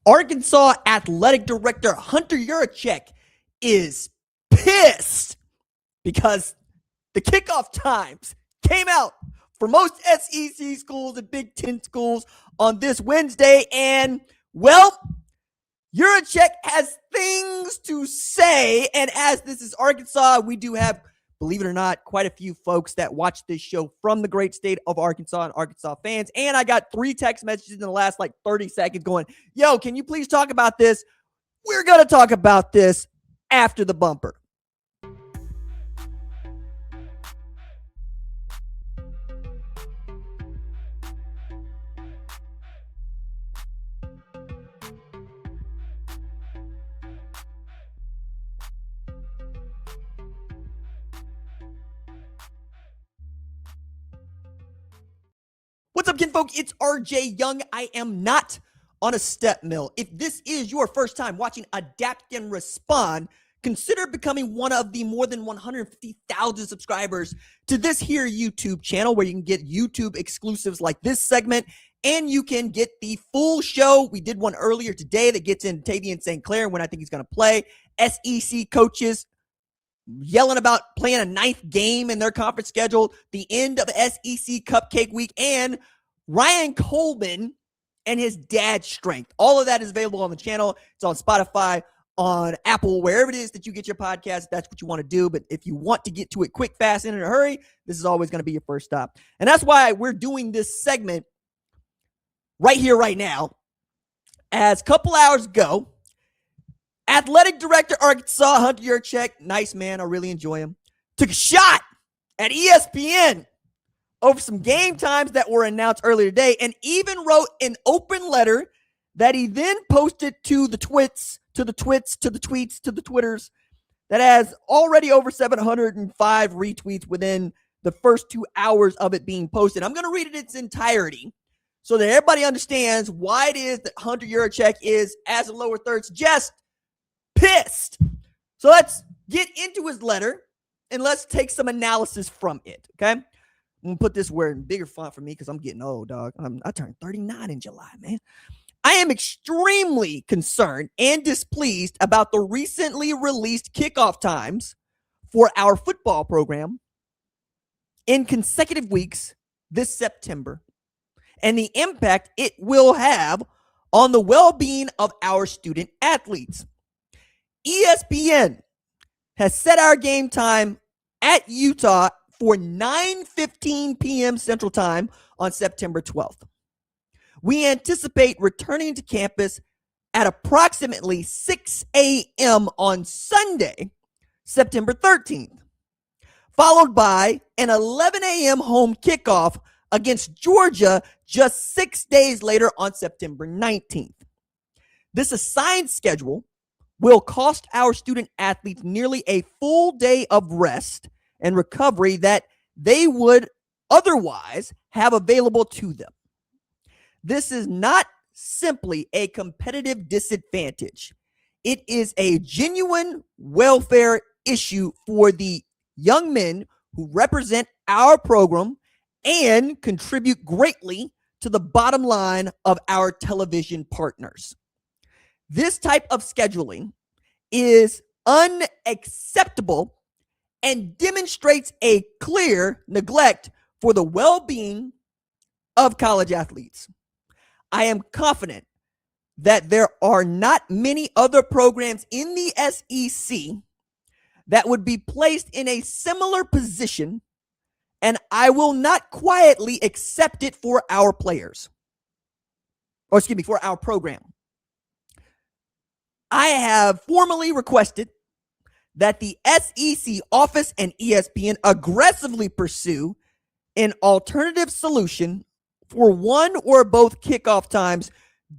Arkansas Athletic Director Hunter Yurachek is pissed because the kickoff times came out for most SEC schools and Big Ten schools on this Wednesday. And, well, Yurachek has things to say. And as this is Arkansas, we do have, believe it or not, quite a few folks that watch this show from the great state of Arkansas and Arkansas fans. And I got 3 text messages in the last 30 seconds going, yo, can you please talk about this? We're going to talk about this after the bumper. What's up, kinfolk? It's RJ Young. I am not on a step mill. If this is your first time watching Adapt and Respond, consider becoming one of the more than 150,000 subscribers to this here YouTube channel, where you can get YouTube exclusives like this segment, and you can get the full show. We did one earlier today that gets in Tavian St. Clair when I think he's going to play. SEC coaches yelling about playing a 9th game in their conference schedule, the end of SEC Cupcake Week, and Ryan Coleman and his dad's strength. All of that is available on the channel. It's on Spotify, on Apple, wherever it is that you get your podcast. That's what you want to do. But if you want to get to it quick, fast, and in a hurry, this is always going to be your first stop. And that's why we're doing this segment right here, right now. As a couple hours ago, Athletic Director Arkansas, Hunter Yurachek, nice man, I really enjoy him, took a shot at ESPN over some game times that were announced earlier today, and even wrote an open letter that he then posted to the tweets, to the Twitters, that has already over 705 retweets within the first 2 hours of it being posted. I'm going to read it in its entirety so that everybody understands why it is that Hunter Yurachek is, as a lower thirds, just pissed. So let's get into his letter and let's take some analysis from it, okay? I'm going to put this word in bigger font for me because I'm getting old, dog. I turned 39 in July, man. I am extremely concerned and displeased about the recently released kickoff times for our football program in consecutive weeks this September and the impact it will have on the well-being of our student athletes. ESPN has set our game time at Utah for 9:15 p.m. Central Time on September 12th. We anticipate returning to campus at approximately 6 a.m. on Sunday, September 13th, followed by an 11 a.m. home kickoff against Georgia just 6 days later on September 19th. This assigned schedule will cost our student athletes nearly a full day of rest and recovery that they would otherwise have available to them. This is not simply a competitive disadvantage. It is a genuine welfare issue for the young men who represent our program and contribute greatly to the bottom line of our television partners. This type of scheduling is unacceptable and demonstrates a clear neglect for the well-being of college athletes. I am confident that there are not many other programs in the SEC that would be placed in a similar position, and I will not quietly accept it for our players. For our program. I have formally requested that the SEC office and ESPN aggressively pursue an alternative solution for one or both kickoff times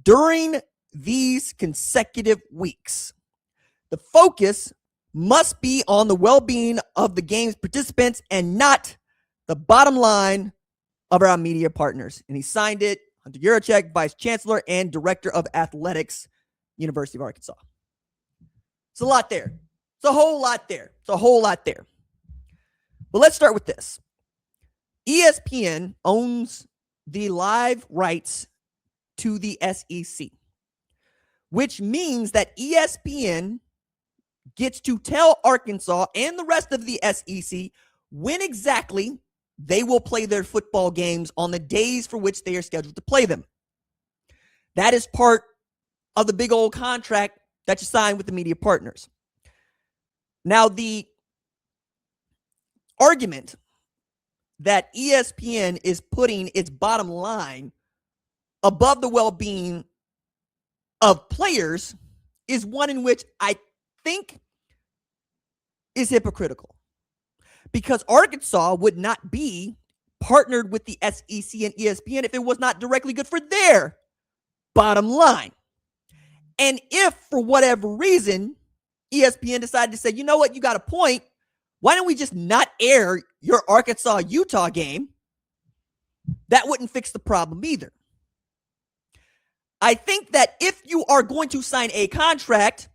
during these consecutive weeks. The focus must be on the well-being of the game's participants and not the bottom line of our media partners. And he signed it, Hunter Yurachek, Vice Chancellor and Director of Athletics, University of Arkansas. It's a lot there. It's a whole lot there. But let's start with this. ESPN owns the live rights to the SEC. which means that ESPN gets to tell Arkansas and the rest of the SEC when exactly they will play their football games on the days for which they are scheduled to play them. That is part of the big old contract that you sign with the media partners. Now, the argument that ESPN is putting its bottom line above the well-being of players is one in which I think is hypocritical, because Arkansas would not be partnered with the SEC and ESPN if it was not directly good for their bottom line. And if for whatever reason ESPN decided to say, you know what, you got a point, why don't we just not air your Arkansas-Utah game? That wouldn't fix the problem either. I think that if you are going to sign a contract,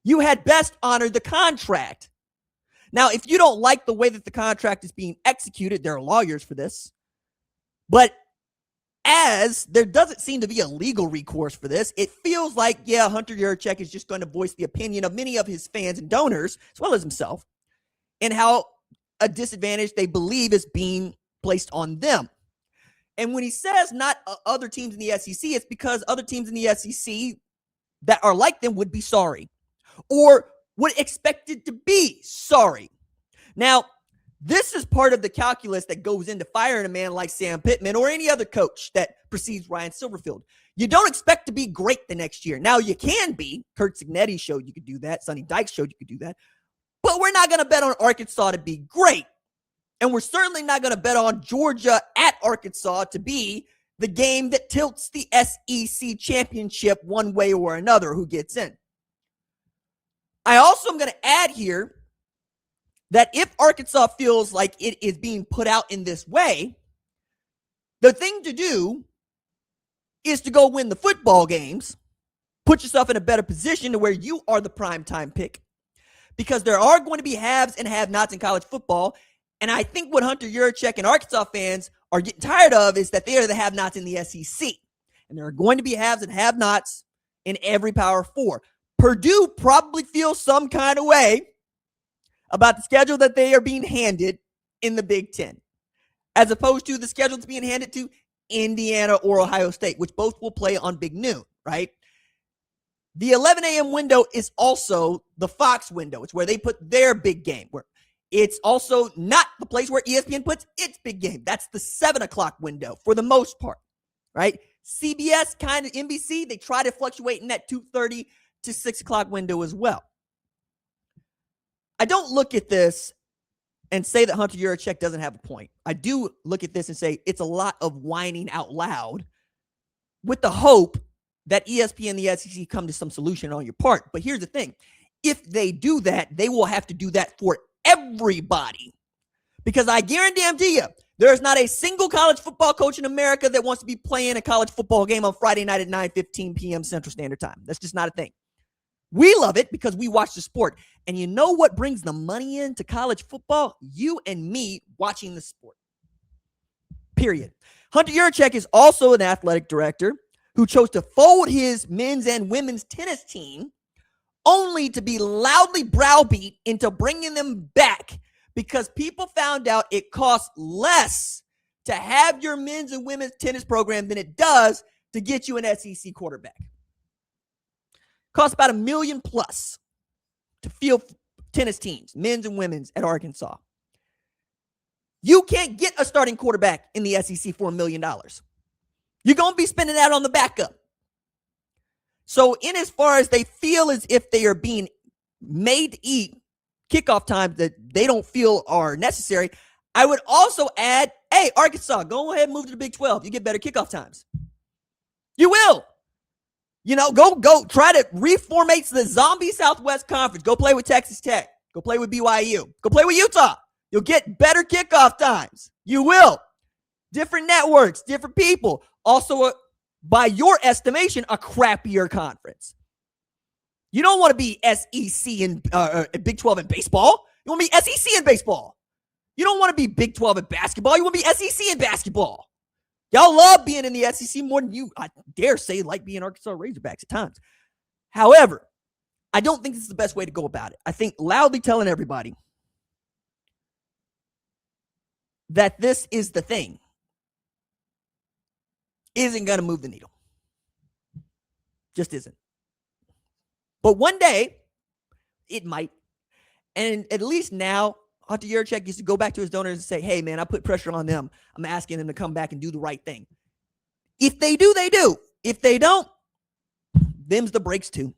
you had best honor the contract. Now, if you don't like the way that the contract is being executed, there are lawyers for this. But as there doesn't seem to be a legal recourse for this, it feels like, yeah, Hunter Yurachek is just going to voice the opinion of many of his fans and donors, as well as himself, and how a disadvantage they believe is being placed on them. And when he says not other teams in the SEC, it's because other teams in the SEC that are like them would be sorry or would expect it to be sorry. Now, this is part of the calculus that goes into firing a man like Sam Pittman or any other coach that precedes Ryan Silverfield. You don't expect to be great the next year. Now, you can be. Kurt Cignetti showed you could do that. Sonny Dykes showed you could do that. But we're not going to bet on Arkansas to be great. And we're certainly not going to bet on Georgia at Arkansas to be the game that tilts the SEC championship one way or another, who gets in. I also am going to add here that if Arkansas feels like it is being put out in this way, the thing to do is to go win the football games, put yourself in a better position to where you are the primetime pick, because there are going to be haves and have-nots in college football. And I think what Hunter Yurachek and Arkansas fans are getting tired of is that they are the have-nots in the SEC. And there are going to be haves and have-nots in every Power Four. Purdue probably feels some kind of way about the schedule that they are being handed in the Big Ten, as opposed to the schedule that's being handed to Indiana or Ohio State, which both will play on Big Noon, right? The 11 a.m. window is also the Fox window. It's where they put their big game. Where it's also not the place where ESPN puts its big game. That's the 7 o'clock window for the most part, right? CBS, kind of NBC, they try to fluctuate in that 2:30 to 6 o'clock window as well. I don't look at this and say that Hunter Yurachek doesn't have a point. I do look at this and say it's a lot of whining out loud with the hope that ESPN and the SEC come to some solution on your part. But here's the thing. If they do that, they will have to do that for everybody. Because I guarantee you, there is not a single college football coach in America that wants to be playing a college football game on Friday night at 9:15 p.m. Central Standard Time. That's just not a thing. We love it because we watch the sport. And you know what brings the money into college football? You and me watching the sport. Period. Hunter Yurachek is also an athletic director who chose to fold his men's and women's tennis team only to be loudly browbeat into bringing them back because people found out it costs less to have your men's and women's tennis program than it does to get you an SEC quarterback. Costs about $1 million plus to field tennis teams, men's and women's, at Arkansas. You can't get a starting quarterback in the SEC for $1 million. You're going to be spending that on the backup. So in as far as they feel as if they are being made to eat kickoff times that they don't feel are necessary, I would also add, hey, Arkansas, go ahead and move to the Big 12. You get better kickoff times. You will. You know, go try to reformate the zombie Southwest Conference. Go play with Texas Tech. Go play with BYU. Go play with Utah. You'll get better kickoff times. You will. Different networks, different people. Also, by your estimation, a crappier conference. You don't want to be SEC in Big 12 in baseball. You want to be SEC in baseball. You don't want to be Big 12 in basketball. You want to be SEC in basketball. Y'all love being in the SEC more than you, I dare say, like being Arkansas Razorbacks at times. However, I don't think this is the best way to go about it. I think loudly telling everybody that this is the thing isn't going to move the needle. Just isn't. But one day, it might. And at least now, Hunter Yurachek used to go back to his donors and say, hey, man, I put pressure on them. I'm asking them to come back and do the right thing. If they do, they do. If they don't, them's the breaks too.